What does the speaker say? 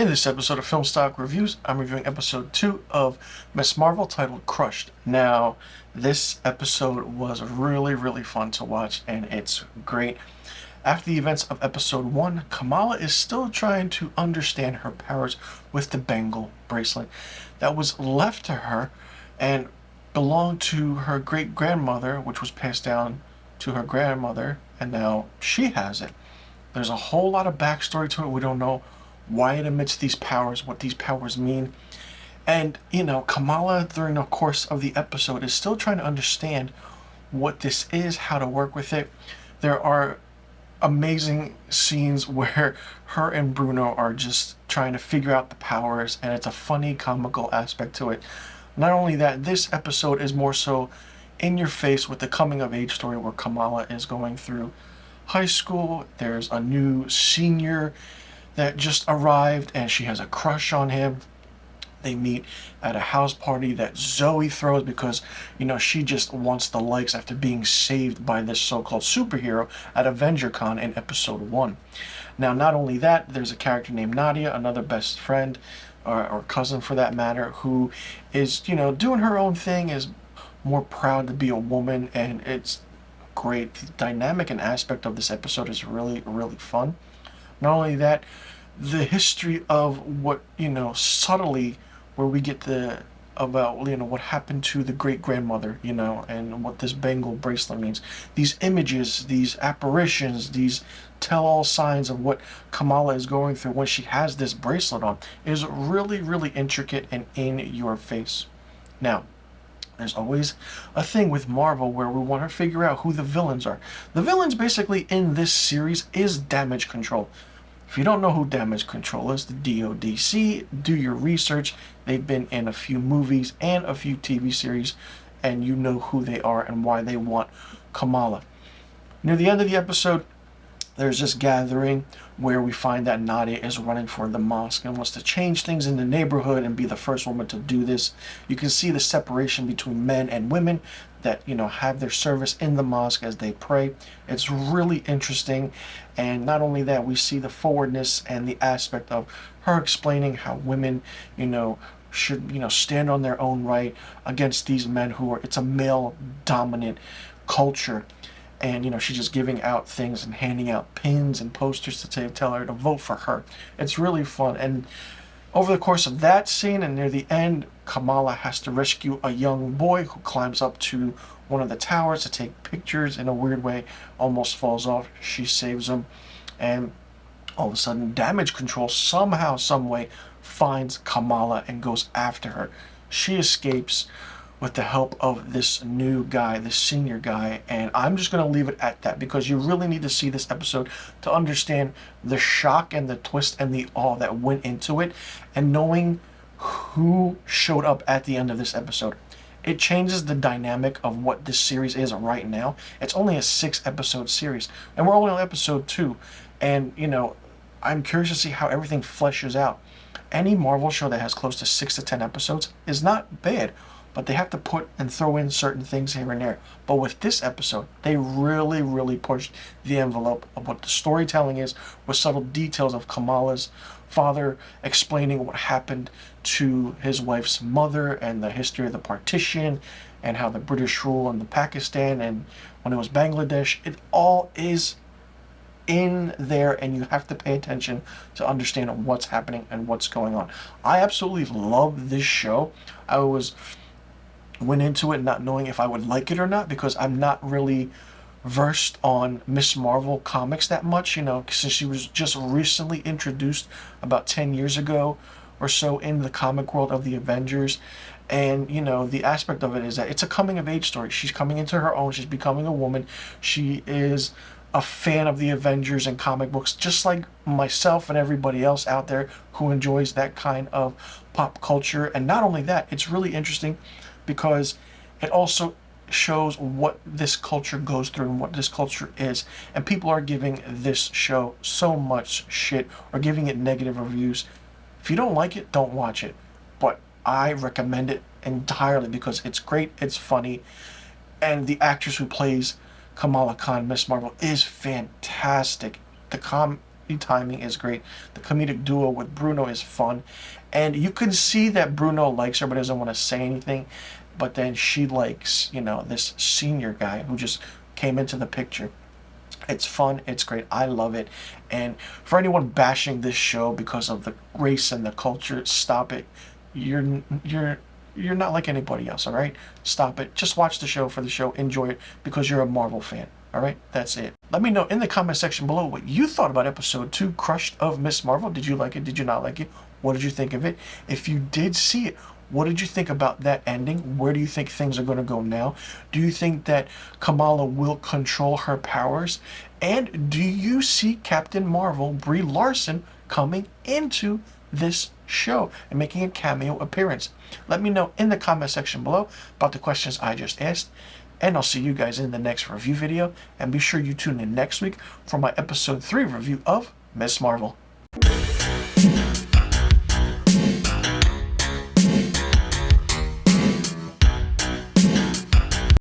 In this episode of Film Stock Reviews, I'm reviewing episode 2 of Miss Marvel titled Crushed. Now, this episode was really fun to watch, and it's great. After the events of episode 1, Kamala is still trying to understand her powers with the bangle bracelet that was left to her and belonged to her great-grandmother, which was passed down to her grandmother, and now she has it. There's a whole lot of backstory to it. We don't know why it emits these powers, what these powers mean. And, Kamala, during the course of the episode, is still trying to understand what this is, how to work with it. There are amazing scenes where her and Bruno are just trying to figure out the powers, and it's a funny, comical aspect to it. Not only that, this episode is more so in your face with the coming-of-age story where Kamala is going through high school. There's a new senior that just arrived and she has a crush on him. They meet at a house party that Zoe throws because, she just wants the likes after being saved by this so-called superhero at AvengerCon in episode 1. Now, not only that, there's a character named Nadia, another best friend, or cousin for that matter, who is, doing her own thing, is more proud to be a woman, and it's great. The dynamic and aspect of this episode is really fun. Not only that, the history of what, subtly, where we get about, what happened to the great-grandmother, and what this bangle bracelet means. These images, these apparitions, these tell-all signs of what Kamala is going through when she has this bracelet on is really intricate and in your face. Now, there's always a thing with Marvel where we want to figure out who the villains are. The villains basically in this series is Damage Control. If you don't know who Damage Control is, the DODC, do your research. They've been in a few movies and a few TV series, and you know who they are and why they want Kamala. Near the end of the episode, there's this gathering where we find that Nadia is running for the mosque and wants to change things in the neighborhood and be the first woman to do this. You can see the separation between men and women that, have their service in the mosque as they pray. It's really interesting. And not only that, we see the forwardness and the aspect of her explaining how women, should, stand on their own right against these men it's a male-dominant culture. And, she's just giving out things and handing out pins and posters to tell her to vote for her. It's really fun. And over the course of that scene and near the end, Kamala has to rescue a young boy who climbs up to one of the towers to take pictures in a weird way, almost falls off. She saves him. And all of a sudden, Damage Control somehow, some way, finds Kamala and goes after her. She escapes with the help of this new guy, this senior guy, and I'm just going to leave it at that because you really need to see this episode to understand the shock and the twist and the awe that went into it, and knowing who showed up at the end of this episode. It changes the dynamic of what this series is right now. It's only a 6-episode series, and we're only on episode 2, and, I'm curious to see how everything fleshes out. Any Marvel show that has close to 6 to 10 episodes is not bad, but they have to put and throw in certain things here and there. But with this episode, they really pushed the envelope of what the storytelling is, with subtle details of Kamala's father explaining what happened to his wife's mother and the history of the partition and how the British rule in the Pakistan and when it was Bangladesh. It all is in there, and you have to pay attention to understand what's happening and what's going on. I absolutely love this show. I went into it not knowing if I would like it or not because I'm not really versed on Miss Marvel comics that much, since she was just recently introduced about 10 years ago or so in the comic world of the Avengers. And, the aspect of it is that it's a coming-of-age story. She's coming into her own. She's becoming a woman. She is a fan of the Avengers and comic books, just like myself and everybody else out there who enjoys that kind of pop culture. And not only that, it's really interesting because it also shows what this culture goes through and what this culture is. And people are giving this show so much shit or giving it negative reviews. If you don't like it, don't watch it. But I recommend it entirely because it's great, it's funny, and the actress who plays Kamala Khan, Miss Marvel, is fantastic. The timing is great. The comedic duo with Bruno is fun. And you can see that Bruno likes her but doesn't want to say anything. But then she likes, you know, this senior guy who just came into the picture. It's fun. It's great. I love it. And for anyone bashing this show because of the race and the culture, stop it. You're not like anybody else, all right? Stop it. Just watch the show for the show. Enjoy it because you're a Marvel fan. All right? That's it. Let me know in the comment section below what you thought about episode 2, Crushed, of Miss Marvel. Did you like it? Did you not like it? What did you think of it? If you did see it, what did you think about that ending? Where do you think things are going to go now? Do you think that Kamala will control her powers? And do you see Captain Marvel, Brie Larson, coming into this show and making a cameo appearance? Let me know in the comment section below about the questions I just asked. And I'll see you guys in the next review video. And be sure you tune in next week for my episode 3 review of Miss Marvel.